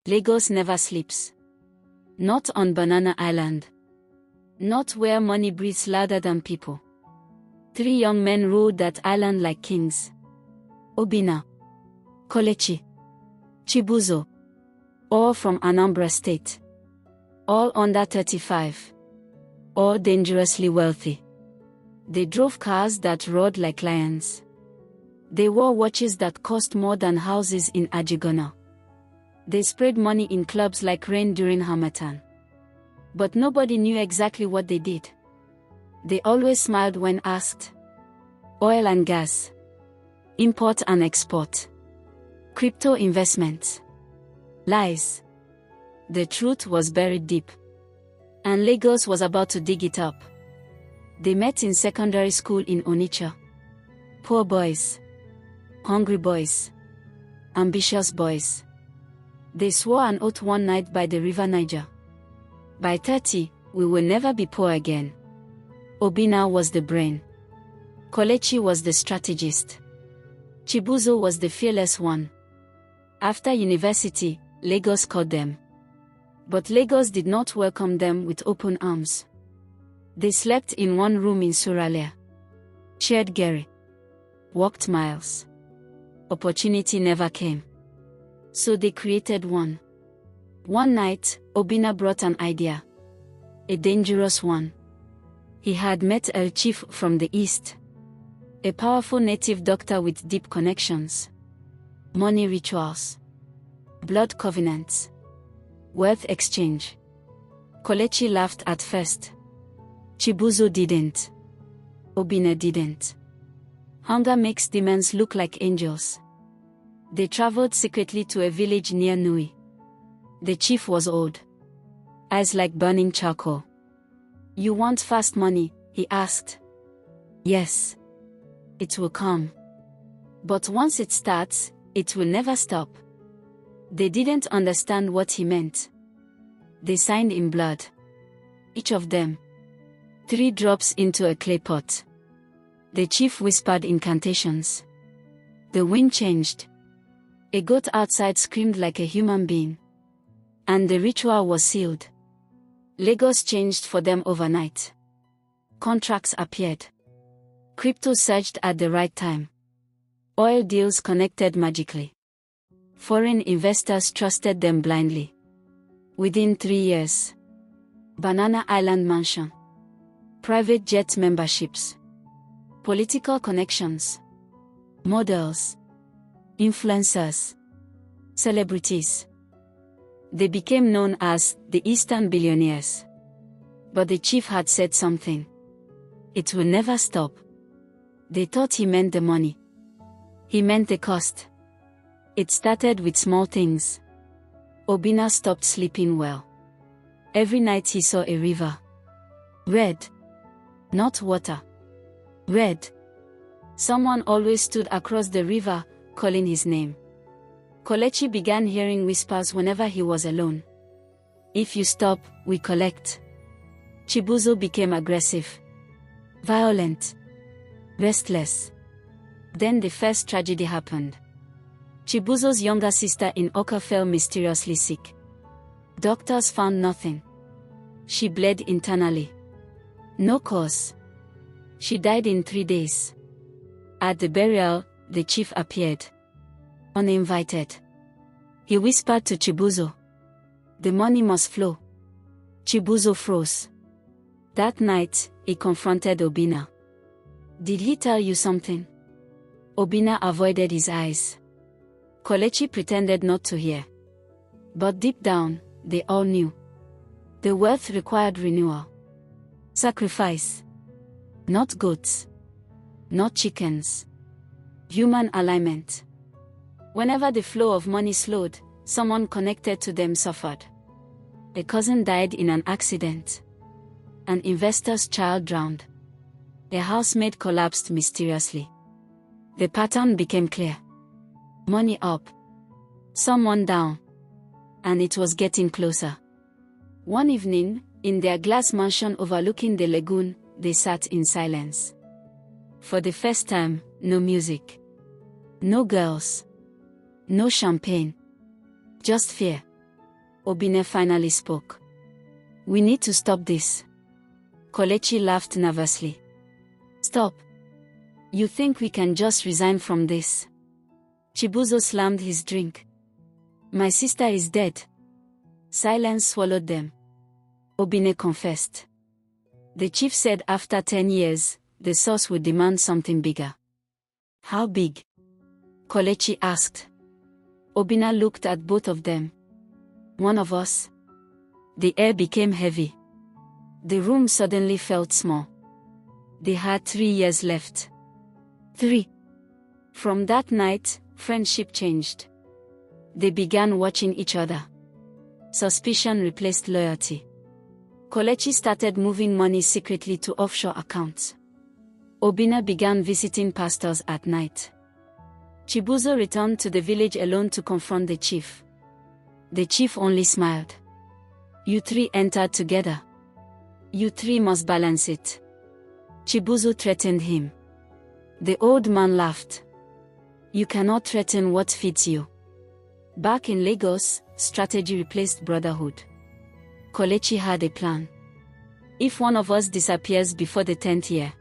Lagos never sleeps. Not on Banana Island. Not where money breathes louder than people. 3 young men ruled that island like kings. Obinna, Kelechi, Chibuzo. All from Anambra State. All under 35. All dangerously wealthy. They drove cars that roared like lions. They wore watches that cost more than houses in Ajigona. They sprayed money in clubs like rain during Harmattan. But nobody knew exactly what they did. They always smiled when asked. Oil and gas. Import and export. Crypto investments. Lies. The truth was buried deep. And Lagos was about to dig it up. They met in secondary school in Onitsha. Poor boys. Hungry boys. Ambitious boys. They swore an oath one night by the river Niger. By 30, we will never be poor again. Obinna was the brain. Kelechi was the strategist. Chibuzo was the fearless one. After university, Lagos caught them. But Lagos did not welcome them with open arms. They slept in one room in Suralere. Shared Gary. Walked miles. Opportunity never came. So they created one. One night, Obinna brought an idea. A dangerous one. He had met El Chief from the east. A powerful native doctor with deep connections. Money rituals. Blood covenants. Wealth exchange. Kelechi laughed at first. Chibuzo didn't. Obinna didn't. Hunger makes demons look like angels. They traveled secretly to a village near Nui. The chief was old. Eyes like burning charcoal. You want fast money? He asked. Yes. It will come. But once it starts, it will never stop. They didn't understand what he meant. They signed in blood. Each of them. 3 drops into a clay pot. The chief whispered incantations. The wind changed. A goat outside screamed like a human being. And the ritual was sealed. Lagos changed for them overnight. Contracts appeared. Crypto surged at the right time. Oil deals connected magically. Foreign investors trusted them blindly. Within 3 years. Banana Island mansion. Private jet memberships. Political connections. Models. Influencers. Celebrities. They became known as the Eastern Billionaires. But the chief had said something. It will never stop. They thought he meant the money. He meant the cost. It started with small things. Obinna stopped sleeping well. Every night he saw a river. Red. Not water. Red. Someone always stood across the river, calling his name. Kelechi began hearing whispers whenever he was alone. If you stop, we collect. Chibuzo became aggressive. Violent. Restless. Then the first tragedy happened. Chibuzo's younger sister in Oka fell mysteriously sick. Doctors found nothing. She bled internally. No cause. She died in 3 days. At the burial, the chief appeared. Uninvited. He whispered to Chibuzo. The money must flow. Chibuzo froze. That night, he confronted Obinna. Did he tell you something? Obinna avoided his eyes. Kelechi pretended not to hear. But deep down, they all knew. The wealth required renewal. Sacrifice. Not goats. Not chickens. Human alignment. Whenever the flow of money slowed, someone connected to them suffered. A cousin died in an accident. An investor's child drowned. A housemaid collapsed mysteriously. The pattern became clear. Money up. Someone down. And it was getting closer. One evening, in their glass mansion overlooking the lagoon, they sat in silence. For the first time, no music. No girls. No champagne. Just fear. Obinna finally spoke. We need to stop this. Kelechi laughed nervously. Stop. You think we can just resign from this? Chibuzo slammed his drink. My sister is dead. Silence swallowed them. Obinna confessed. The chief said after 10 years, the source would demand something bigger. How big? Kelechi asked. Obinna looked at both of them. One of us? The air became heavy. The room suddenly felt small. They had 3 years left. 3. From that night, friendship changed. They began watching each other. Suspicion replaced loyalty. Kelechi started moving money secretly to offshore accounts. Obinna began visiting pastors at night. Chibuzo returned to the village alone to confront the chief. The chief only smiled. You 3 entered together. You 3 must balance it. Chibuzo threatened him. The old man laughed. You cannot threaten what feeds you. Back in Lagos, strategy replaced brotherhood. Kelechi had a plan. If one of us disappears before the 10th year.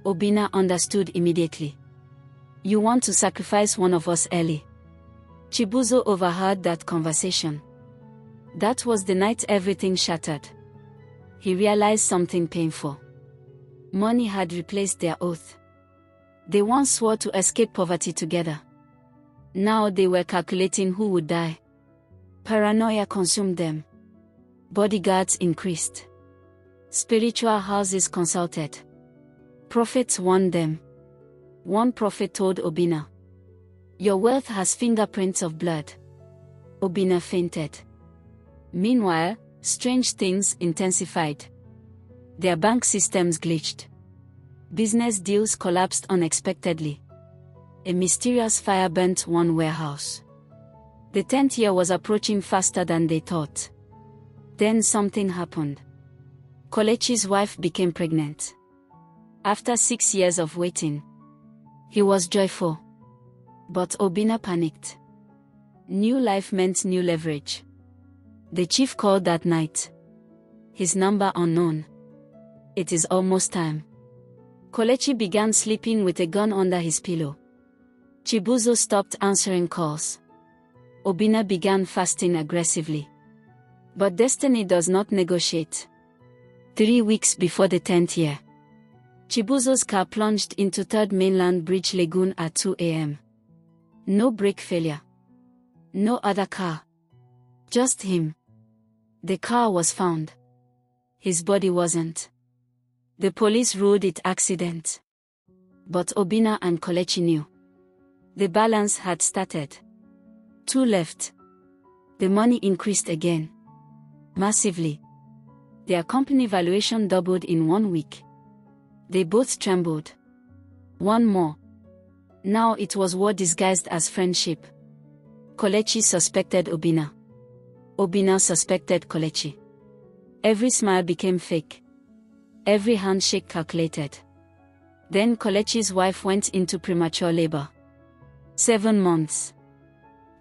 Obinna understood immediately. You want to sacrifice one of us early. Chibuzo overheard that conversation. That was the night everything shattered. He realized something painful. Money had replaced their oath. They once swore to escape poverty together. Now they were calculating who would die. Paranoia consumed them. Bodyguards increased. Spiritual houses consulted. Prophets warned them. One prophet told Obinna, your wealth has fingerprints of blood. Obinna fainted. Meanwhile, strange things intensified. Their bank systems glitched. Business deals collapsed unexpectedly. A mysterious fire burnt one warehouse. The 10th year was approaching faster than they thought. Then something happened. Kelechi's wife became pregnant. After 6 years of waiting, he was joyful. But Obinna panicked. New life meant new leverage. The chief called that night. His number unknown. It is almost time. Kelechi began sleeping with a gun under his pillow. Chibuzo stopped answering calls. Obinna began fasting aggressively. But destiny does not negotiate. 3 weeks before the 10th year, Chibuzo's car plunged into 3rd Mainland Bridge Lagoon at 2 a.m. No brake failure. No other car. Just him. The car was found. His body wasn't. The police ruled it accident. But Obinna and Kelechi knew. The balance had started. 2 left. The money increased again. Massively. Their company valuation doubled in 1 week. They both trembled. One more. Now it was war disguised as friendship. Kelechi suspected Obinna. Obinna suspected Kelechi. Every smile became fake. Every handshake calculated. Then Kelechi's wife went into premature labor. 7 months.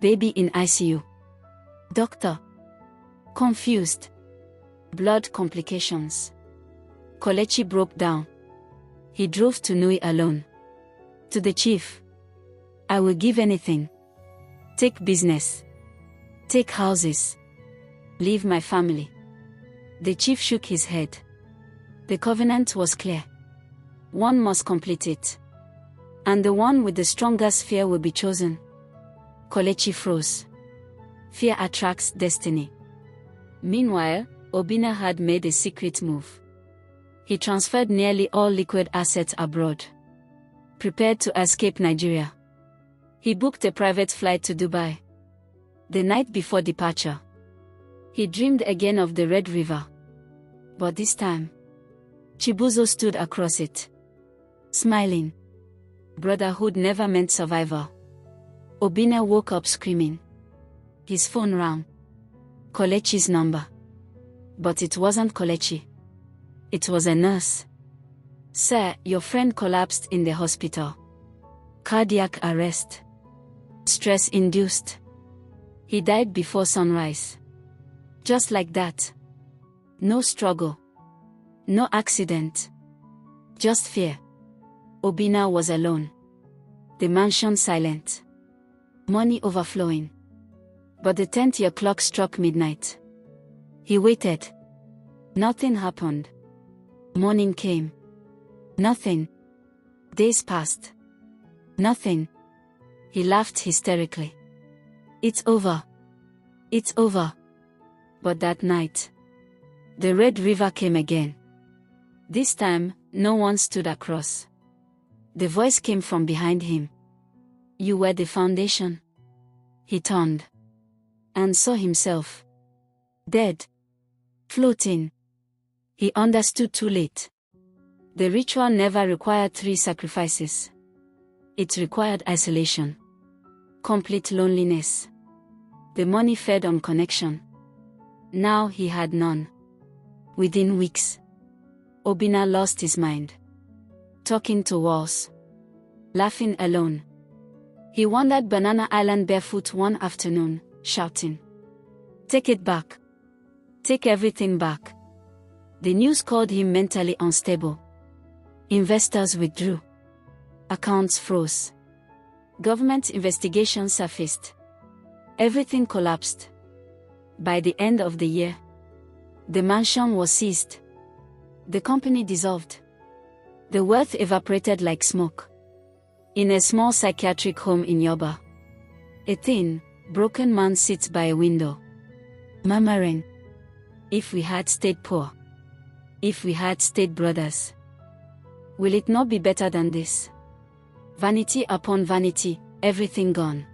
Baby in ICU. Doctor. Confused. Blood complications. Kelechi broke down. He drove to Nui alone. To the chief. I will give anything. Take business. Take houses. Leave my family. The chief shook his head. The covenant was clear. One must complete it. And the one with the strongest fear will be chosen. Kelechi froze. Fear attracts destiny. Meanwhile, Obinna had made a secret move. He transferred nearly all liquid assets abroad. Prepared to escape Nigeria. He booked a private flight to Dubai. The night before departure, he dreamed again of the Red River. But this time, Chibuzo stood across it. Smiling. Brotherhood never meant survival. Obinna woke up screaming. His phone rang. Kelechi's number. But it wasn't Kelechi. It was a nurse. Sir, your friend collapsed in the hospital. Cardiac arrest. Stress-induced. He died before sunrise. Just like that. No struggle. No accident. Just fear. Obinna was alone. The mansion silent. Money overflowing. But the 10th-year clock struck midnight. He waited. Nothing happened. Morning came. Nothing. Days passed. Nothing. He laughed hysterically. It's over. It's over. But that night, the Red River came again. This time, no one stood across. The voice came from behind him. You were the foundation. He turned and saw himself dead, floating. He understood too late. The ritual never required 3 sacrifices. It required isolation, complete loneliness. The money fed on connection. Now he had none. Within weeks, Obinna lost his mind. Talking to walls. Laughing alone. He wandered Banana Island barefoot one afternoon, shouting, "Take it back. Take everything back." The news called him mentally unstable. Investors withdrew. Accounts froze. Government investigations surfaced. Everything collapsed. By the end of the year, the mansion was seized. The company dissolved. The wealth evaporated like smoke. In a small psychiatric home in Yoba, a thin, broken man sits by a window, murmuring, "If we had stayed poor, if we had stayed brothers, will it not be better than this? Vanity upon vanity, everything gone."